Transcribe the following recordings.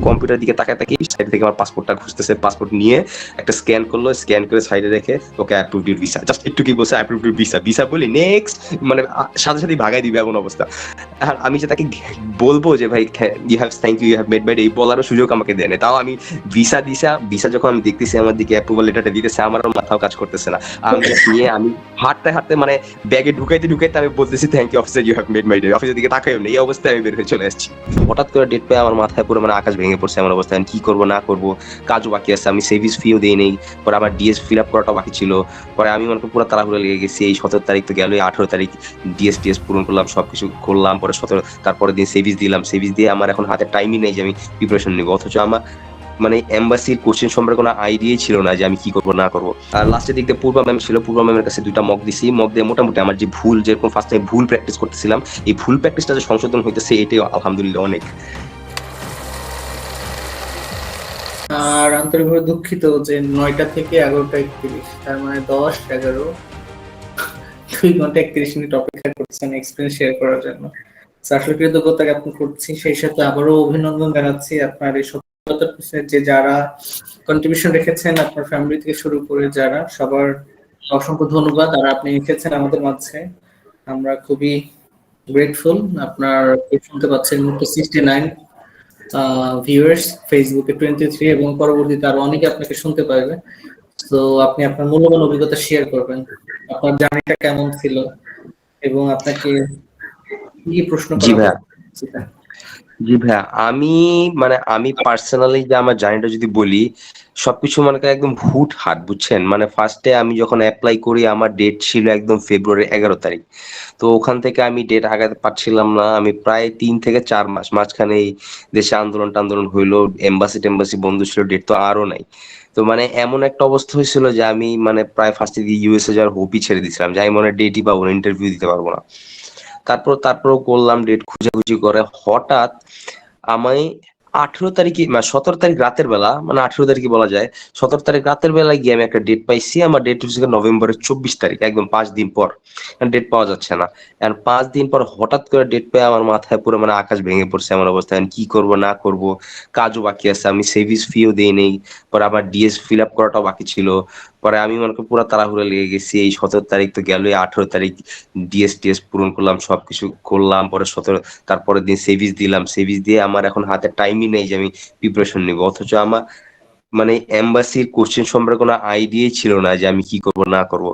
Computer দিকে তাকায় তাকিয়ে সাইড থেকে আমার পাসপোর্টটা খুঁজতেছে, পাসপোর্ট নিয়ে একটা স্ক্যান করলো, স্ক্যান করে সাইডে রেখে ওকে অ্যাপ্রুভড ইউর ভিসা, জাস্ট একটু কি বলছে অ্যাপ্রুভড ইউর ভিসা, ভিসা বলি নেক্সট, মানে সাথে সাথেই ভাগাই দিবে এমন অবস্থা। আর আমি যে তাকে বলবো যে ভাই you have thank you have made my day, এই বলারও সুযোগ আমাকে দেয় না। তাও আমি ভিসা যখন আমি দেখতেছি আমার দিকে অ্যাপ্রুভাল লেটারটা দিতেছে, আমারও মাথাও কাজ করতেছে না। আমি জাস্ট নিয়ে আমি হাঁটতে হাঁটতে মানে ব্যাগে ঢুকাইতে ঢুকাইতে আমি বলতেছি thank you officer, you have made my day. অফিসের দিকে তাকাইও না, এই অবস্থায় আমি বের হয়ে চলে আসছি। হঠাৎ করে ডেট পেয়ে আমার মাথায় পুরো মানে আকাশ ভেঙে পড়ছে এমন অবস্থায়, কি করবো না করবো, কাজও বাকি আছে, আমি সেভিস ফিও দেই নেই, পরে আমার ডিএস ফিল আপ করাটা বাকি ছিল। পরে আমি মনে করি পুরো তাড়াহুড়ো লেগে গেছি, এই 17 তারিখ তো গেল, 18 তারিখ ডিএস পূরণ করলাম, সবকিছু করলাম, পরে 17 তারপরের দিন সেভিস দিলাম, সেভিস দিয়ে আমার এখন হাতে টাইমই নেই যে আমি প্রিপারেশন নিবো। অথচ আমার মানে এম্বাসির কোশ্চেন সম্পর্কে কোনো আইডিয়াই ছিল না যে আমি কি করবো না করবো। আর লাস্টের দিক দিয়ে পূর্বা ম্যাম ছিল, পূর্বা ম্যামের কাছে 2টা মক দিছি, মক দিয়ে মোটামুটি আমার যে ভুল, যেরকম ফার্স্ট টাইম ভুল প্র্যাকটিস করতেছিলাম, এই ভুল প্র্যাকটিসটা যে সংশোধন হইতেছে, এটাই আলহামদুলিল্লাহ অনেক। আর আন্তরিকভাবে দুঃখিত যে 9টা থেকে 11টা 31, তার মানে 10, 11, 2 ঘন্টা 31 মিনিট অপেক্ষা করছেন এক্সপিরিয়েন্স শেয়ার করার জন্য। আসলে কৃতজ্ঞতা জ্ঞাপন করছি, সেই সাথে আবারও অভিনন্দন জানাচ্ছি আপনার এই সফলতার পিছনে যে যারা কন্ট্রিবিউশন রেখেছেন, আপনার ফ্যামিলি থেকে শুরু করে যারা, সবার অসংখ্য ধন্যবাদ। আর আপনি এসেছেন আমাদের মাঝে, আমরা খুবই গ্রেটফুল। আপনার শুনতে পাচ্ছেন 69 ভিউয়ার্স, ফেসবুকে 23, এবং পরবর্তীতে আরো অনেকে আপনাকে শুনতে পারবে। তো আপনি আপনার মূল্যবান অভিজ্ঞতা শেয়ার করবেন, আপনার জার্নিটা কেমন ছিল এবং আপনাকে কি প্রশ্ন জি করা ভাইয়া, হচ্ছে। জি ভাইয়া, আমি পার্সোনালি যে আমার জার্নিটা যদি বলি, সবকিছু মনে করেন একদম হুট হাট, বুঝছেন। মানে ফার্স্টে আমি যখন অ্যাপ্লাই করি আমার ডেট ছিল একদম ফেব্রুয়ারি 11 তারিখ। তো ওখান থেকে আমি ডেট আগাতে পারছিলাম না, আমি প্রায় 3 থেকে 4 মাস মাঝখানে এই দেশে আন্দোলন টান্দোলন হইলো, এম্বাসি টেম্বাসি বন্ধ ছিল, ডেট তো আরো নাই। তো মানে এমন একটা অবস্থা হয়েছিল যে আমি মানে প্রায় ফার্স্টে দিয়ে ইউএসএ যাওয়ার হোপই ছেড়ে দিয়েছিলাম, যে আমি মনে হয় ডেটই পাবো না, ইন্টারভিউ দিতে পারবো না। তারপরও করলাম, ডেট খুঁজাখুঁজি করে হঠাৎ আমি 18 তারিখে, মানে 17 তারিখ রাতের বেলা, মানে 18 তারিখে বলা যায়, 17 তারিখ রাতের বেলায় গিয়ে আমি একটা ডেট পাইছি। আমার ডেট হচ্ছে নভেম্বরের 24 তারিখ, একদম 5 দিন পর। ডেট পাওয়া যাচ্ছে না, এখন 5 দিন পর হঠাৎ করে ডেট পেয়ে আমার মাথায় পুরো মানে আকাশ ভেঙে পড়ছে এমন অবস্থায়, কি করব না করব, কাজও বাকি আছে, আমি সেভিস ফিও দেই নেই, পরে আবার ডিএস ফিল আপ করাটাও বাকি ছিল। পরে আমি মনে করি পুরো তাড়াহুড়ো লেগে গেছি, এই 17 তারিখ তো গেল, 18 তারিখ ডিএস পূরণ করলাম, সবকিছু করলাম, পরে 17 তারপরের দিন সেভিস দিলাম, সেভিস দিয়ে আমার এখন হাতে টাইমই নেই যে আমি প্রিপারেশন নিব। অথচ আমার মানে এম্বাসির কোশ্চেন সম্পর্কে কোনো আইডিয়াই ছিল না যে আমি কি করব না করব।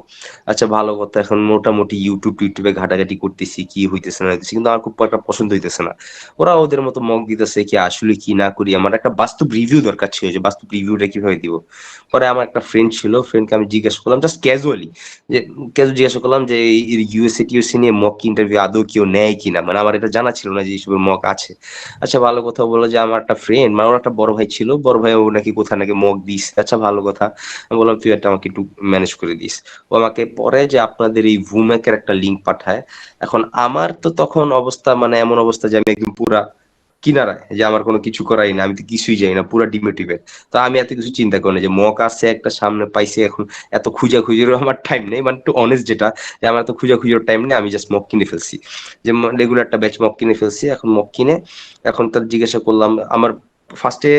আচ্ছা ভালো কথা, এখন মোটামুটি ইউটিউবে ঘাটাঘাটি করতেছি, কি হইতেছে না হইতেছে, কিন্তু আমার খুব একটা পছন্দ হইতেছে না। ওরা ওদের মতো মক দিতেছে, কি আসলে কি না করি, আমার একটা বাস্তব রিভিউ দরকার ছিল, যে বাস্তব রিভিউটা কিভাবে দিব। পরে আমার একটা ফ্রেন্ড ছিল, ফ্রেন্ডকে আমি জিজ্ঞাসা করলাম জাস্ট ক্যাজুয়ালি, যে জিজ্ঞাসা করলাম যে ইউএসএ টিউএসসি নিয়ে মক ইন্টারভিউ আদৌ কেউ নেয় কিনা, মানে আমার এটা জানা ছিল না যে এইসবের মক আছে। আচ্ছা ভালো কথা, বললো যে আমার একটা ফ্রেন্ড, মানে ওর একটা বড় ভাই ছিল, বড় ভাই ও নাকি কোথায় নাকি মক দিস। আচ্ছা ভালো কথা, আমি বললাম তুই একটা আমাকে একটু ম্যানেজ করে দিস। ও আমাকে পরে যে আপনাদের এই ভুমেকের একটা লিঙ্ক পাঠায়। এখন আমার তো তখন অবস্থা মানে এমন অবস্থা যে আমি একদম পুরা কিনারায়, যে আমার কোনো কিছু করাই না, আমি তো কিছুই জানি না, পুরা ডিমোটিভেট। তো আমি এত কিছু চিন্তা করি না, যে মক আছে একটা সামনে পাইছি, এখন এত খুঁজাখুঁজিরও আমার টাইম নেই, মানে একটু অনেস্ট যেটা, যে আমার তো খুঁজাখুঁজির টাইম নেই, আমি জাস্ট মক কিনে ফেলছি, যে রেগুলার একটা ব্যাচ মক কিনে ফেলছি। এখন মক কিনে এখন তার জিজ্ঞাসা করলাম, আমার ফার্স্টে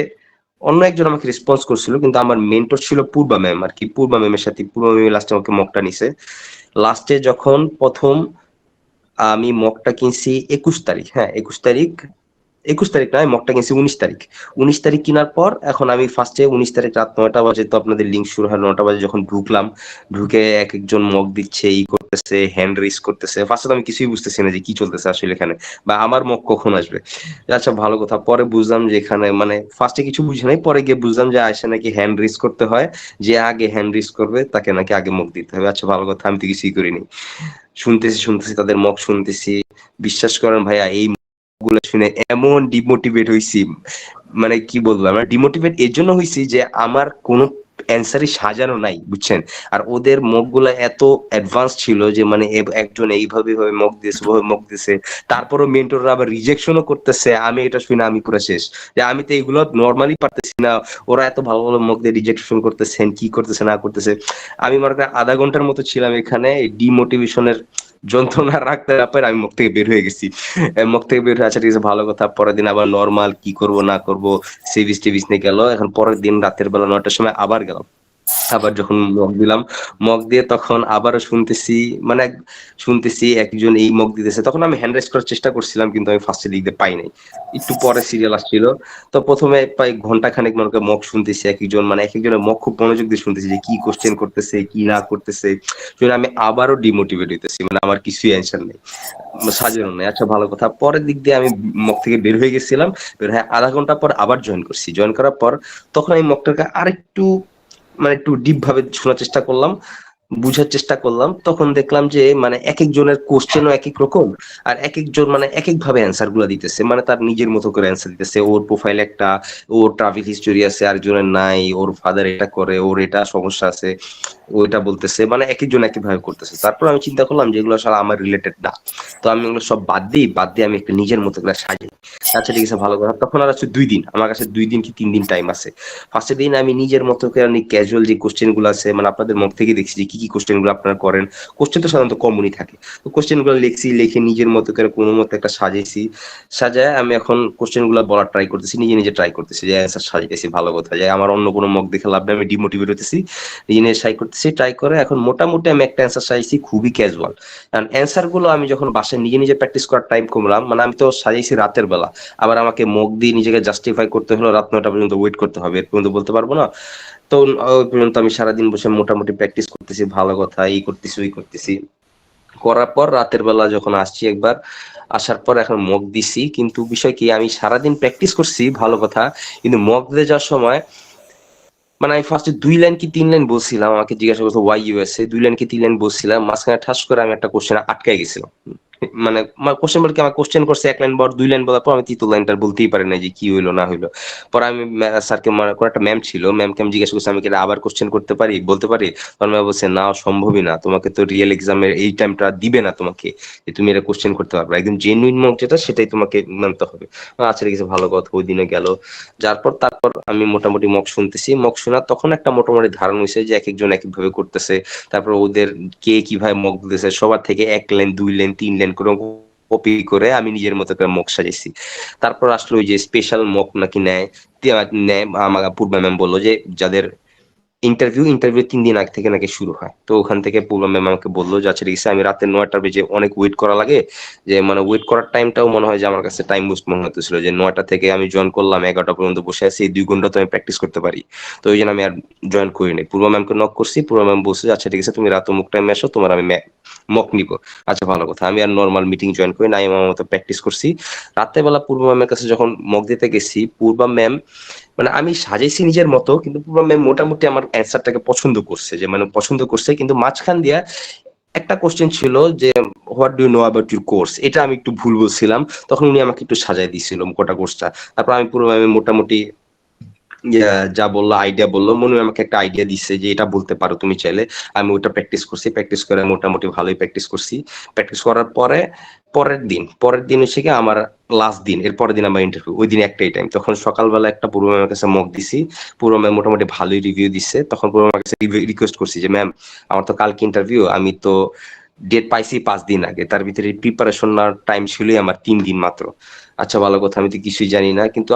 অন্য একজন আমাকে রেসপন্স করছিল, কিন্তু আমার মেন্টর ছিল পূর্বা ম্যাম আর কি, পূর্বা ম্যামের সাথে পূর্বা ম্যাম লাস্টে আমাকে মকটা নিছে। লাস্টে যখন প্রথম আমি মকটা কিনছি 21 তারিখ, হ্যাঁ 21 তারিখ, 21 তারিখ নয়, মকটা কিনছি 19 তারিখ। 19 তারিখ কেনার পর এখন আমি ফার্স্টে 19 তারিখ রাত 9টা বাজে, তো আপনাদের লিঙ্ক শুরু হয় 9টা বাজে, যখন ঢুকলাম, ঢুকে এক একজন মক দিচ্ছে, ই করতেছে, হ্যান্ড রেস করতেছে। ফার্স্টে তো আমি কিছুই বুঝতেছি না যে কি চলতেছে আসলে এখানে, বা আমার মক কখন আসবে। আচ্ছা ভালো কথা, পরে বুঝলাম যে এখানে মানে ফার্স্টে কিছু বুঝি নাই, পরে গিয়ে বুঝলাম যে আসে নাকি হ্যান্ড রেস করতে হয়, যে আগে হ্যান্ড রেস করবে তাকে নাকি আগে মক দিতে হবে। আচ্ছা ভালো কথা, আমি তো কিছুই করিনি, শুনতেছি তাদের মক শুনতেছি। বিশ্বাস করেন ভাইয়া, এই গুলো শুনে এমন ডিমোটিভেট হইছি, মানে কি বলবো, আমরা ডিমোটিভেট এর জন্য হইছি যে আমার কোনো অ্যান্সারই সাজানো নাই, বুঝছেন। আর ওদের মক গুলা এত অ্যাডভান্স ছিল যে মানে একজন এইভাবে ভাবে মক দিয়েছে, ওভাবে মক দিয়েছে, তারপরও মেন্টররা আবার রিজেকশনও করতেছে। আমি এটা শুনে আমি পুরো শেষ, যে আমি তো এগুলো নর্মালি পারতেছি না, ওরা এত ভালো ভালো মক দিয়ে রিজেকশন করতেছেন, কি করতেছে না করতেছে। আমি মনে করি আধা ঘন্টার মতো ছিলাম এখানে ডিমোটিভেশনের যন্ত্রণা রাখতে না পারে আমি মুখ থেকে বের হয়ে গেছি। মুখ থেকে বের হয়ে আচ্ছা ঠিক আছে ভালো কথা। পরের দিন আবার নরমাল কি করব না করব সিবিস-টিবিস নিয়ে গেল। এখন পরের দিন রাতের বেলা ৯ টার সময় আবার গেলাম। আবার যখন মক দিলাম, মক দিয়ে তখন আবারও শুনতেছি মানে শুনতেছি একজন এই মক দিতেছে। তখন আমি হ্যান্ড রাইজ করার চেষ্টা করছিলাম কিন্তু আমি ফার্স্ট এ লিখতে পাই নাই। একটু পরে সিরিয়াল আসছিল। তো ১ম এ প্রায় ঘন্টা খানেক মনে করেন মক শুনতেছি একেকজন মানে একেকজনের মক খুব মনোযোগ দিয়ে শুনতেছি যে কি কোয়েশ্চেন করতেছে, কি না করতেছে। শুনে আমি আবারও ডিমোটিভেট হইতেছি। মানে আমার কিছুই অ্যানসার নেই। সাজানো নাই। আচ্ছা ভালো কথা। পরের দিক দিয়ে আমি মক থেকে বের হয়ে গেছিলাম। বের হয়ে ০.৫ ঘন্টা পর আবার জয়েন করছি। জয়েন করার পর তখন আমি মকটাকে আরেকটু মানে একটু ডিপ ভাবে শোনার চেষ্টা করলাম, বুঝার চেষ্টা করলাম। তখন দেখলাম যে মানে একেকজনের কোয়েশ্চেনও একেক রকম। আর একেকজন মানে একেকভাবে অ্যান্সার গুলা দিতেছে। মানে তার নিজের মতো করে অ্যান্সার দিতেছে। ওর প্রোফাইলে একটা ওর ট্রাভেল হিস্টোরি আছে, আরেকজনের নাই। ওর ফাদার এটা করে, ওর এটা সমস্যা আছে। ও এটা বলতেছে। মানে একেকজন একেকভাবে করতেছে। তারপর আমি চিন্তা করলাম যে এগুলো আসলে আমার রিলেটেড না। তো আমি এগুলো সব বাদ দিয়ে আমি একটা নিজের মতো করে সাজাই। আচ্ছা ঠিক আছে ভালো কথা। তখন আর আছে ২ দিন। আমার কাছে ২ দিন কি ৩ দিন টাইম আছে। ফার্স্ট এর দিন আমি নিজের মতো করে আমি ক্যাজুয়াল যে কোশ্চেন গুলো আছে মানে আপনাদের মুখ থেকে দেখছি যে কি কোশ্চেন গুলো আপনারা করেন। কোশ্চেন তো সাধারণত কমনই থাকে। তো কোশ্চেন গুলো লিখছি, লিখে নিজের মতো করে কোনো মতো একটা সাজাইছি। সাজায় আমি এখন কোশ্চেন গুলো বলার ট্রাই করতেছি। নিজে ট্রাই করতেছি যে অ্যান্সার সাজাইতেছি ভালো কথা। যে আমার অন্য কোনো মক দেখে লাভ নেই। আমি ডিমোটিভেট হইতেছি। নিজে ট্রাই করতেছি। ট্রাই করে এখন মোটামুটি আমি একটা অ্যান্সার সাজাইছি খুবই ক্যাজুয়াল। কারণ অ্যান্সার গুলো আমি যখন বাসায় নিজে প্র্যাকটিস করার টাইম কমলাম মানে আমি তো সাজাইছি রাতের বেলা। আবার আমাকে মক দিয়ে নিজেকে জাস্টিফাই করতে হলো রাত ৯টা পর্যন্ত ওয়েট করতে হবে। এর পর্যন্ত বলতে পারবো না। তো ওই পর্যন্ত আমি সারাদিন বসে মোটামুটি প্র্যাকটিস করতেছি ভালো কথা এই করতেছি ওই করতেছি করার পর রাতের বেলা যখন আসছি একবার আসার পর এখন মক দিছি কিন্তু বিষয় কি আমি সারাদিন প্র্যাকটিস করছি ভালো কথা কিন্তু মক দিয়ে যাওয়ার সময় মানে আমি ফার্স্টে ২ লাইন কি ৩ লাইন বলছিলাম। আমাকে জিজ্ঞাসা করছে ওয়াই ইউএসএ ২ লাইন কি ৩ লাইন বলছিলাম। মাঝখানে ঠাস করে আমি একটা কোশ্চেনে আটকায় গেছিলাম। মানে কোশ্চেন বলতে কি আমার কোশ্চেন করছে ১ লাইন পর ২ লাইন বলার পর আমি ৩য় লাইনটা বলতেই পারি নাই যে কি হইলো না হইলো। পরে আমি স্যারকে মনে করে একটা ম্যাম ছিল। ম্যামকে আমি জিজ্ঞাসা করছি আমি কি এটা আবার কোশ্চেন করতে পারি, বলতে পারি? তখন ম্যাম বলছে না সম্ভবই না। তোমাকে তো রিয়েল এক্সামের এই টাইমটা দিবে না তোমাকে যে তুমি এটা কোশ্চেন করতে পারবে। একদম জেনুইন মক যেটা সেটাই তোমাকে মানতে হবে। আচ্ছা ঠিক আছে ভালো কথা ওই দিনে গেল। যার পর তারপর আমি মোটামুটি মক শুনতেছি। মক শোনার তখন একটা মোটামুটি ধারণা হইছে যে একেকজন একেকভাবে করতেছে। তারপর ওদের কে কিভাবে মক দিতেছে সবার থেকে ১ লাইন ২ লাইন ৩ লাইন করে কপি করে আমি নিজের মতো করে মক সাজাইছি। তারপর আসলো ওই যে স্পেশাল মক নাকি নেয়। নেয় আমার পূর্বা ম্যাম বলল যে যাদের ইন্টারভিউ ৩ দিন আগে থেকে নাকি শুরু হয়। তো ওখান থেকে পূর্বা ম্যাম আমাকে বলল যে আচ্ছা ঠিক আছে আমি রাতে ৯টা বেজে অনেক ওয়েট করা লাগে। যে মানে ওয়েট করার টাইমটাও মনে হয় যে আমার কাছে টাইম ওয়েস্ট মনে হতেছিল যে ৯টা থেকে আমি জয়েন করলাম ১১টা পর্যন্ত বসে আছি। এই ২ ঘন্টা তো আমি প্র্যাকটিস করতে পারি। তো ওইজন্য আমি আর জয়েন করিনি। পূর্বা ম্যামকে নক করছি। পূর্বা ম্যাম বলছে যে আচ্ছা ঠিক আছে তুমি রাত অমুক টাইমে আসো তোমার আমি মক নিব। আচ্ছা ভালো কথা। আমি আর নরমাল মিটিং জয়েন করি নাই। আমি আমার মতো প্র্যাকটিস করছি। রাতের বেলা পূর্বা ম্যামের কাছে যখন মক দিতে গেছি পূর্বা ম্যাম মানে আমি সাজাইছি নিজের মতো কিন্তু পূর্বা ম্যাম মোটামুটি আমার অ্যান্সারটাকে পছন্দ করছে যে মানে পছন্দ করছে কিন্তু মাঝখান দিয়া একটা কোশ্চেন ছিল যে what do you know about your course এটা আমি একটু ভুল বলছিলাম তখন উনি আমাকে একটু সাজাই দিয়েছিল গোটা কোর্সটা তারপর আমি পুরো আমি মোটামুটি যা বললো আইডিয়া বললো মনে হয় আমাকে একটা আইডিয়া দিচ্ছে যে এটা বলতে পারো তুমি চাইলে আমি ওটা প্র্যাকটিস করছি প্র্যাকটিস করে মোটামুটি ভালোই প্র্যাকটিস করছি প্র্যাকটিস করার পরে পরের দিন হচ্ছে কি আমার লাস্ট দিন এর পরের দিন আমার ইন্টারভিউ ওই দিন একটাই টাইম তখন সকালবেলা একটা পুরো ম্যামের কাছে মক দিছি পুরো ম্যাম মোটামুটি ভালোই রিভিউ দিচ্ছে তখন পুরো ম্যামের কাছে রিকোয়েস্ট করছি যে ম্যাম আমার তো কালকে ইন্টারভিউ আমি তো ডেট পাইছি ৫ দিন আগে তার ভিতরে প্রিপারেশন নেওয়ার টাইম ছিলই আমার ৩ দিন মাত্র আচ্ছা ভালো কথা আমি তো কিছুই জানি না কিন্তু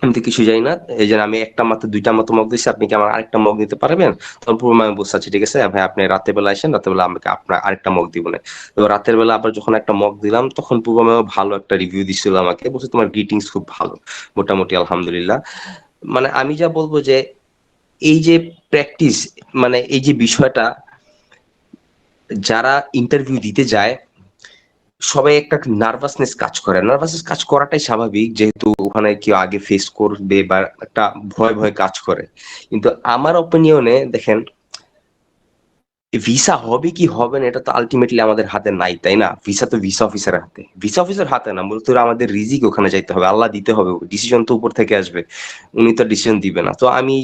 আমি তো কিছু জানি না এই যে আমি একটা মাত্র ২টা মতো মগ দিচ্ছি আপনি কি আমার আরেকটা মগ দিতে পারবেন তখন পুরো আমি বলছি আচ্ছা ঠিক আছে ভাই আপনি রাতের বেলা আসেন রাতের বেলা আমাকে আপনার আরেকটা মগ দিব না তো রাতের বেলা আবার যখন একটা মগ দিলাম তখন পূর্ব ম্যাম ভালো একটা রিভিউ দিছিল আমাকে বলছে তোমার গ্রিটিংস খুব ভালো মোটামুটি আলহামদুলিল্লাহ মানে আমি যা বলবো যে এই যে প্র্যাকটিস মানে এই যে বিষয়টা যারা ইন্টারভিউ দিতে যায় সবাই একটা নার্ভাসনেস কাজ করে নার্ভাসনেস কাজ করাটাই স্বাভাবিক যেহেতু ওখানে কেউ আগে ফেস করবে বা একটা ভয় কাজ করে কিন্তু আমার অপিনিয়নে দেখেন ভিসা হবে কি হবে না এটা তো আলটিমেটলি আমাদের হাতে নাই তাই না ভিসা তো ভিসা অফিসারের হাতে ভিসা অফিসার হাতে না মূলত আমাদের রিজিক ওখানে যাইতে হবে আল্লাহ দিতে হবে ডিসিশন তো উপর থেকে আসবে উনি তো ডিসিশন দিবে না তো আমি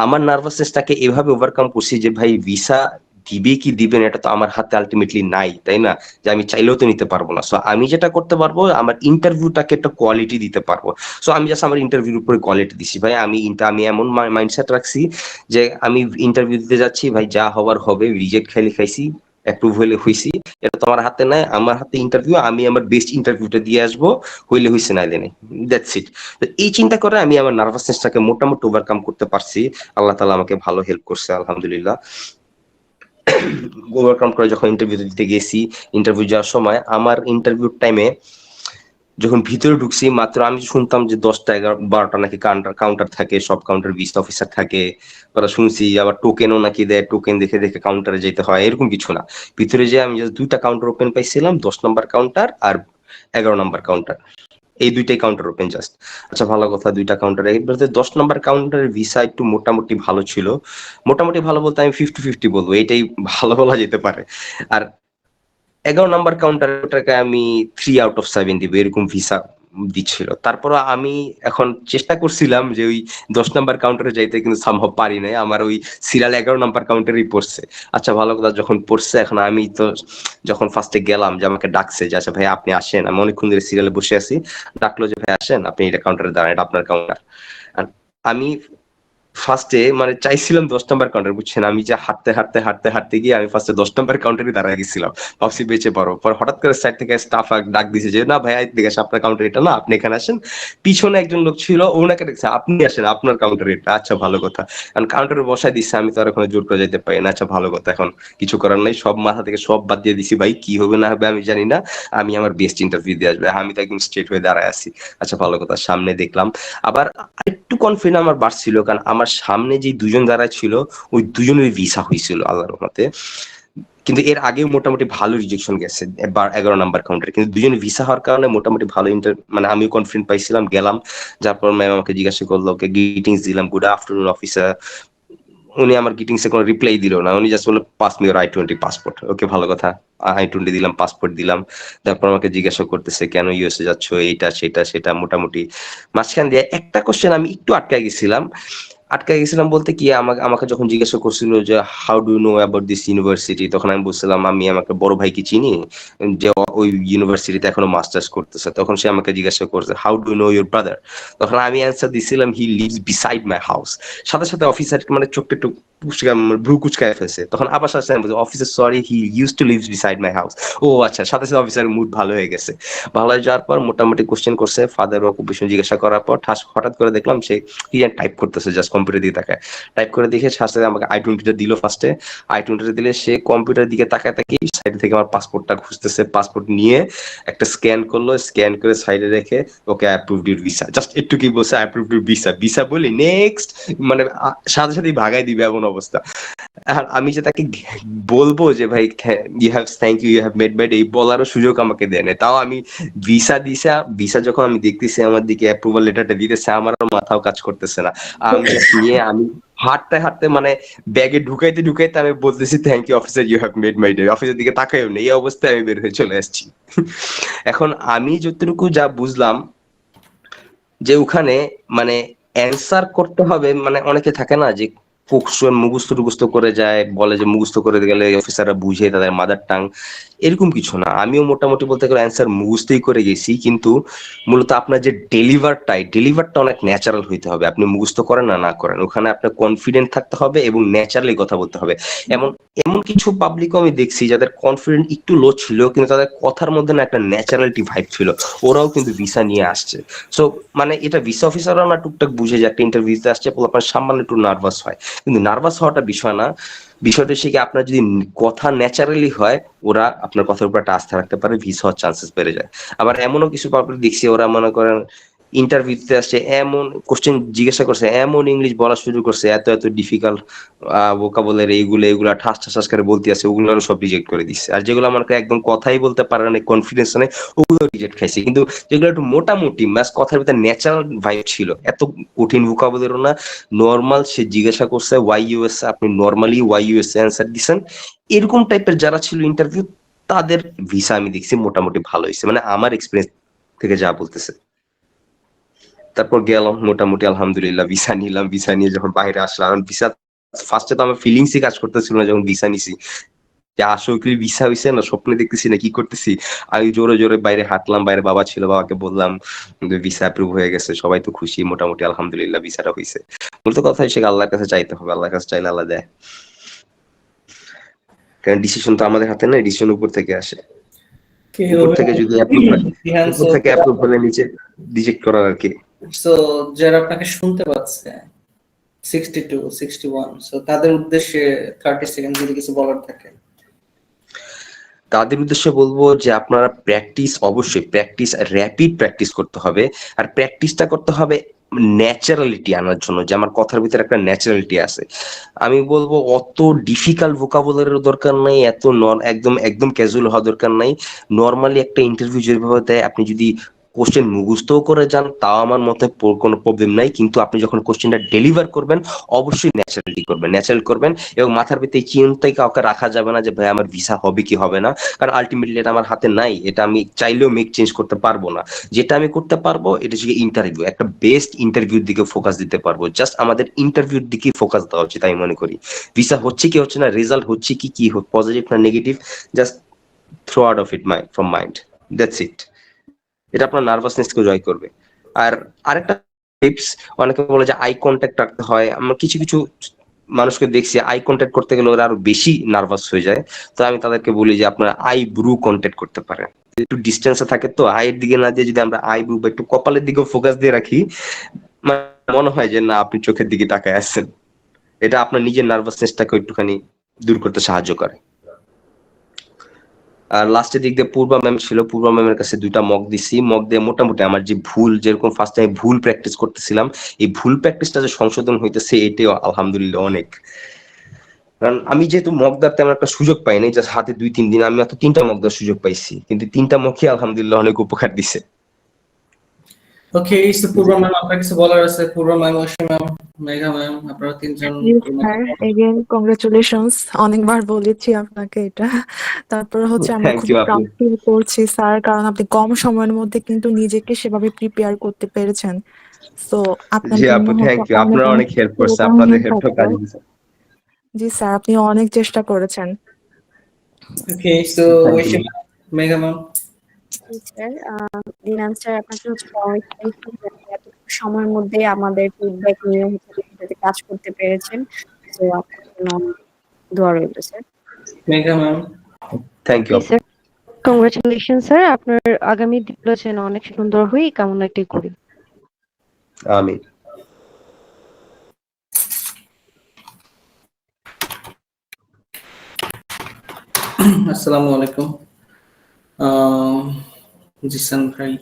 আমার নার্ভাসনেসটাকে এভাবে ওভারকাম করছি যে ভাই ভিসা দিবে কি দিবে না এটা তো আমার হাতে আলটিমেটলি নাই তাই না যে আমি চাইলেও তো নিতে পারবো না সো আমি যেটা করতে পারবো আমার ইন্টারভিউটাকে একটা কোয়ালিটি দিতে পারবো সো আমি জাস্ট আমার ইন্টারভিউর উপরে কোয়ালিটি দিছি ভাই আমি এমন মাইন্ডসেট রাখছি যে আমি ইন্টারভিউ দিতে যাচ্ছি ভাই যা হবার হবে রিজেক্ট খাইছি অ্যাপ্রুভ হইলে হইছি, এটা তো আমার হাতে নাই, আমার হাতে ইন্টারভিউ, আমি আমার বেস্ট ইন্টারভিউটা দিয়ে আসবো, হইলে হইছে নাইলে নেই, দ্যাটস ইট। তো এই চিন্তা করে আমি আমার নার্ভাসনেসটাকে মোটামুটি ওভারকাম করতে পারছি। আল্লাহ তাআলা আমাকে ভালো হেল্প করছে আলহামদুলিল্লাহ। ওভারকাম করে যখন ইন্টারভিউ দিতে গেছি, ইন্টারভিউ যাওয়ার সময় আমার ইন্টারভিউ টাইমে যখন ভিতরে ঢুকছি মাত্র আমি শুনতাম যে 10টা 11 12টা নাকি কাউন্টার থাকে, সব কাউন্টার 20 অফিসার থাকে, ওরা শুনছি আবার টোকেনও নাকি দেয়, টোকেন দেখে দেখে কাউন্টারে যেতে হয়, এরকম কিছু না। ভিতরে যে আমি জাস্ট 2টা কাউন্টার ওপেন পাইছিলাম, 10 নম্বর কাউন্টার আর 11 নম্বর কাউন্টার, এই 2টাই কাউন্টার ওপেন জাস্ট। আচ্ছা ভালো কথা, 2টা কাউন্টার, এবারে 10 নম্বর কাউন্টারের ভিসা একটু মোটামুটি ভালো ছিল। মোটামুটি ভালো বলতে আমি 50-50 বলবো, এটাই ভালো বলা যেতে পারে। আর 11 নাম্বার কাউন্টারটাকে আমি 3/7 দিব, এরকম ভিসা দিচ্ছিল। তারপর আমি এখন চেষ্টা করছিলাম যে ওই 10 নাম্বার কাউন্টারে যাইতে, কিন্তু সম্ভব পারি নাই, আমার ওই সিরিয়াল 11 নাম্বার কাউন্টারেই পড়ছে। আচ্ছা ভালো কথা, যখন পড়ছে এখন আমি তো যখন ফার্স্টে গেলাম, যে আমাকে ডাকছে যে আচ্ছা ভাই আপনি আসেন, আমি অনেকক্ষণ ধরে সিরিয়ালে বসে আছি, ডাকলো যে ভাই আসেন আপনি এটা কাউন্টারে দাঁড়ান, এটা আপনার কাউন্টার। আমি ফার্স্টে মানে চাইছিলাম 10 নাম্বার কাউন্টার, বুঝছেন, আমি যে হাঁটতে গিয়ে আমি ফার্স্টে 10 নাম্বার কাউন্টারে দাঁড়ায় গেছিলাম, ভাবছি বেঁচে পারো। পর হঠাৎ করে সাইড থেকে স্টাফ ডাক দিছে যে না ভাই এদিকে আসেন, আপনার কাউন্টার এটা না, আপনি এখানে আসেন। পিছনে একজন লোক ছিল, ওনাকে দেখছে আপনি আসেন, আপনার কাউন্টার এটা। আচ্ছা ভালো কথা, কারণ কাউন্টারে বসায় দিচ্ছে, আমি তো আর ওখানে জোর করে যেতে পারি না। আচ্ছা ভালো কথা, এখন কিছু করার নাই, সব মাথা থেকে সব বাদ দিয়ে দিছি, ভাই কি হবে না হবে আমি জানি না, আমি আমার বেস্ট ইন্টারভিউ দিয়ে আসবে, আমি তো একদম স্ট্রেট হয়ে দাঁড়ায় আছি। আচ্ছা ভালো কথা, সামনে দেখলাম আবার একটু কনফিডেন্স আমার বাড়ছিল, কারণ আমার সামনে যে দুজন দাঁড়ায় ছিল ওই দুজনের ভিসা হয়েছিল আল্লাহর রহমতে। কিন্তু এর আগেও মোটামুটি ভালো রিজেকশন গেছে 11 নাম্বার কাউন্টারে, কিন্তু দুজন ভিসা হওয়ার কারণে মোটামুটি ভালো মানে আমিও কনফিডেন্ট পাইছিলাম। গেলাম, যারপর ম্যাম আমাকে জিজ্ঞাসা করলো, ওকে গ্রিটিংস দিলাম, গুড আফটারনুন অফিসার। উনি আমার গ্রিটিংস এ কোনো রিপ্লাই দিল না, উনি জাস্ট বললো pass me your I-20 passport. Okay ভালো কথা, I-20 দিলাম, পাসপোর্ট দিলাম। তারপর আমাকে জিজ্ঞাসা করতেছে কেন ইউএসএ যাচ্ছ, এইটা সেটা সেটা, মোটামুটি মাঝখান দিয়ে একটা কোশ্চেন আমি একটু আটকে গেছিলাম বলতে কি, আমাকে আমাকে যখন জিজ্ঞাসা করছিল যে how do know about this university, তখন আমি বলছিলাম আমি আমাকে বড় ভাইকে চিনি, যে ওই ইউনিভার্সিটিতে এখনো মাস্টার্স করতেছে। তখন সে আমাকে জিজ্ঞাসা করছে how do no your brother, তখন আমি অ্যান্সার দিছিলাম he lives beside my house. সাথে সাথে অফিসার মানে চোখটা একটু ভ্রু কুচকায় ফেলছে, তখন আবার সাথে officer sorry he use to leaves beside my house. ও আচ্ছা, সাথে সাথে অফিসারের মুড ভালো হয়ে গেছে। ভালো হয়ে যাওয়ার পর মোটামুটি কোশ্চেন করছে, ফাদার অকুপেশন জিজ্ঞাসা করার পর হঠাৎ করে দেখলাম সে কি টাইপ করতেছে, জাস্ট কম্পিউটার দিকে তাকায়। টাইপ করে দেখে সাথে সাথে আমাকে I-20টা দিল। ফার্স্টে I-20টা দিলে সে কম্পিউটার দিকে তাকায় তাকিয়ে সাইড থেকে আমার পাসপোর্টটা খুঁজতেছে, পাসপোর্ট নিয়ে একটা স্ক্যান করলো, স্ক্যান করে সাইডে রেখে ওকে অ্যাপ্রুভড ইউর ভিসা, জাস্ট একটু কি বলছে অ্যাপ্রুভড ইউর ভিসা, ভিসা বলি নেক্সট, মানে সাথে সাথেই ভাগাই দিবে এমন অবস্থা। আর আমি যে তাকে বলবো যে ভাই you have thank you you have made my day, এই বলারও সুযোগ আমাকে দেয় না। তাও আমি ভিসা যখন আমি দেখতেছি আমার দিকে অ্যাপ্রুভাল লেটারটা দিতেছে, আমার মাথাও কাজ করতেছে না। আমি জাস্ট নিয়ে আমি হাঁটতে মানে ব্যাগে ঢুকাইতে আমি বলতেছি thank you officer you have made my day, অফিসের দিকে তাকাইও নেই, এই অবস্থায় আমি বের হয়ে চলে আসছি। এখন আমি যতটুকু যা বুঝলাম যে ওখানে মানে অ্যান্সার করতে হবে, মানে অনেকে থাকে না যে মুখস্থ করে যায়, বলে যে মুখস্থ করে গেলে অফিসাররা বুঝে তাদের মাদার টাং, এরকম কিছু না। আমিও মোটামুটি বলতে গেলে অ্যান্সার মুখস্থই করে গেছি, কিন্তু মূলত আপনার যে ডেলিভারটা অনেক ন্যাচারাল হইতে হবে। আপনি মুখস্থ করেন না করেন, ওখানে আপনার কনফিডেন্ট থাকতে হবে এবং ন্যাচারালি কথা বলতে হবে। এমন এমন কিছু পাবলিকও আমি দেখছি যাদের কনফিডেন্ট একটু লো ছিল, কিন্তু তাদের কথার মধ্যে না একটা ন্যাচারালিটি ভাইব ছিল, ওরাও কিন্তু ভিসা নিয়ে আসছে। সো মানে এটা ভিসা অফিসাররা না টুকটাক বুঝে যে একটা ইন্টারভিউতে আসছে, আপনার সামান্য একটু নার্ভাস হয়, কিন্তু নার্ভাস হওয়াটা বিষয় না। বিষয়টা হচ্ছে কি, আপনার যদি কথা ন্যাচারালি হয়, ওরা আপনার কথার উপর একটা আস্থা রাখতে পারে, ভিসা হওয়ার চান্সেস বেড়ে যায়। আবার এমনও কিছু পাবলিক দেখছি, ওরা মনে করেন ইন্টারভিউতে আসছে, এমন কোশ্চেন জিজ্ঞাসা করছে, এমন ইংলিশ বলা শুরু করছে, এত এত ডিফিকাল্ট ভোকাবুলারি, এইগুলা ঠাস ঠাস করে বলতে আছে, ওগুলো সব রিজেক্ট করে দিচ্ছে। আর যেগুলো আমাকে একদম কথাই বলতে পারে না, কনফিডেন্স নেই, ওগুলো রিজেক্ট খাইছে। কিন্তু যেগুলো একটু মোটামুটি ম্যাচ কথার ভিতরে ন্যাচারাল ভাইব ছিল, এত কঠিন ভোকাবুলারি না, নর্মাল সে জিজ্ঞাসা করছে ওয়াই ইউএসএ, আপনি নর্মালি ওয়াই ইউএসএ অ্যান্সার দিচ্ছেন, এরকম টাইপের যারা ছিল ইন্টারভিউ, তাদের ভিসা আমি দেখছি মোটামুটি ভালো হয়েছে, মানে আমার এক্সপিরিয়েন্স থেকে যা বলতেছে। তারপর গেলাম মোটামুটি আলহামদুলিল্লাহ, ভিসা নিলাম। ভিসা নিয়ে যখন বাইরে আসলাম, ভিসা ফার্স্টে তো আমার ফিলিংসই কাজ করতেছিল না যখন ভিসা নিছি, যে আসলে কি ভিসা হয়েছে না স্বপ্নে দেখতেছি না কি করতেছি। আমি জোরে জোরে বাইরে হাঁটলাম, বাইরে বাবা ছিল, বাবাকে বললাম ভিসা অ্যাপ্রুভ হয়ে গেছে, সবাই তো খুশি মোটামুটি আলহামদুলিল্লাহ ভিসাটা হয়েছে। মূলত কথা হিসেবে আল্লাহর কাছে চাইতে হবে, আল্লাহর কাছে চাইলে আল্লাহ দেয়। কারণ ডিসিশন তো আমাদের হাতে নেই, ডিসিশন উপর থেকে আসে। কি উপর থেকে যদি অ্যাপ্রুভ হয়, রিহান, উপর থেকে অ্যাপ্রুভ হলে নিচে রিজেক্ট করার আর কি। সো যারা আপনাকে শুনতে পাচ্ছে 62, 61, সো তাদের উদ্দেশ্যে 30 সেকেন্ড যদি কিছু বলার থাকে। তাদের উদ্দেশ্যে বলবো যে আপনারা প্র্যাকটিস, অবশ্যই প্র্যাকটিস, র্যাপিড প্র্যাকটিস করতে হবে। আর প্র্যাকটিসটা করতে হবে ন্যাচারালিটি আনার জন্য, যে আমার কথার ভিতরে একটা ন্যাচারালিটি আছে। আমি বলবো অত ডিফিকাল্ট ভোকাবুলারির দরকার নাই, এত একদম একদম ক্যাজুয়াল হওয়া দরকার নাই। নর্মালি একটা ইন্টারভিউ যেভাবে দেয়, আপনি যদি কোশ্চেন মুখস্থও করে যান তাও আমার মতে কোনো প্রবলেম নাই, কিন্তু আপনি যখন কোশ্চেনটা ডেলিভার করবেন অবশ্যই ন্যাচারালি করবেন, ন্যাচারাল করবেন। এবং মাথার ভিতরে এই চিন্তাই কাউকে রাখা যাবে না যে ভাই আমার ভিসা হবে কি হবে না, কারণ আলটিমেটলি এটা আমার হাতে নাই, এটা আমি চাইলেও মেক চেঞ্জ করতে পারবো না। যেটা আমি করতে পারবো এটা হচ্ছে ইন্টারভিউ, একটা বেস্ট ইন্টারভিউর দিকে ফোকাস দিতে পারবো। জাস্ট আমাদের ইন্টারভিউর দিকে ফোকাস দেওয়া উচিত আমি মনে করি। ভিসা হচ্ছে কি হচ্ছে না, রেজাল্ট হচ্ছে কি কি পজিটিভ না negative, just throw out of it from mind, that's it. এটা আপনার নার্ভাসনেসকে জয় করবে। আর আরেকটা টিপস, অনেকে বলে যে আই কন্ট্যাক্ট রাখতে হয়। আমরা কিছু কিছু মানুষকে দেখছি আই কন্ট্যাক্ট করতে গেলে ওরা আরো বেশি নার্ভাস হয়ে যায়। তো আমি তাদেরকে বলি যে আপনারা আই ব্রু কন্ট্যাক্ট করতে পারেন, একটু ডিস্টেন্সে থাকে তো, আইয়ের দিকে না দিয়ে যদি আমরা আই ব্রু বা একটু কপালের দিকেও ফোকাস দিয়ে রাখি, মানে মনে হয় যে না আপনি চোখের দিকে তাকায় আছেন। এটা আপনার নিজের নার্ভাসনেসটাকে একটুখানি দূর করতে সাহায্য করে। আর লাস্টের দিক দিয়ে পূর্বা ম্যাম ছিল, পূর্বা ম্যামের কাছে 2টা মক দিছি, মক দিয়ে মোটামুটি আমার যে ভুল, যেরকম ফার্স্ট টাইম ভুল প্র্যাকটিস করতেছিলাম, এই ভুল প্র্যাকটিসটা যে সংশোধন হইতেছে এটাও আলহামদুলিল্লাহ অনেক। কারণ আমি যেহেতু মক দেওয়ার তেমন একটা সুযোগ পাইনি, জাস্ট হাতে 2-3 দিন আমি মাত্র 3টা মক দেওয়ার সুযোগ পাইছি, কিন্তু 3টা মকই আলহামদুলিল্লাহ অনেক উপকার দিছে। ওকে, সো পূর্ব ম্যাম আপনার কিছু বলার আছে? Purva ma'am, Aishi ma'am, Megha ma'am, আপনারা তিনজন। Yes, sir. Again, congratulations. অনেকবার বলেছি আপনাকে এটা। তারপর হচ্ছে আমরা থ্যাংক খুবই ইউ আপু। প্রাউড ফিল করছি স্যার, কারণ আপনি কম সময়ের মধ্যে কিন্তু নিজেকে সেভাবে প্রিপেয়ার করতে পেরেছেন। সো আপনার জি জন্য আপু হচ্ছে থ্যাংক ইউ, অনেক আপনারা অনেক অনেক হেল্প করছে, আপনাদের শুভকামনা হেল্পটা থাকলো। কাজে দিছে। জি স্যার, আপনি অনেক চেষ্টা করেছেন। Okay, so thank Oishi you. Ma'am, Megha ma'am. জি স্যার, দিনান স্যার আপনাকে হচ্ছে কংগ্রেচুলেশন, এতটুকু সময়ের মধ্যে আমাদের ফিডব্যাক নিয়ে হচ্ছে এটাতে কাজ করতে পেরেছেন। তো আপনার জন্য অনেক দোয়া রইল sir. Megha ma'am. Thank you জি আপু। স্যার, কংগ্রেচুলেশন স্যার, আপনার আগামী দিনগুলো যেন অনেক সুন্দর হয় এই কামনাটি করি। আমি আসসালামু আলাইকুম। জিসান ভাই।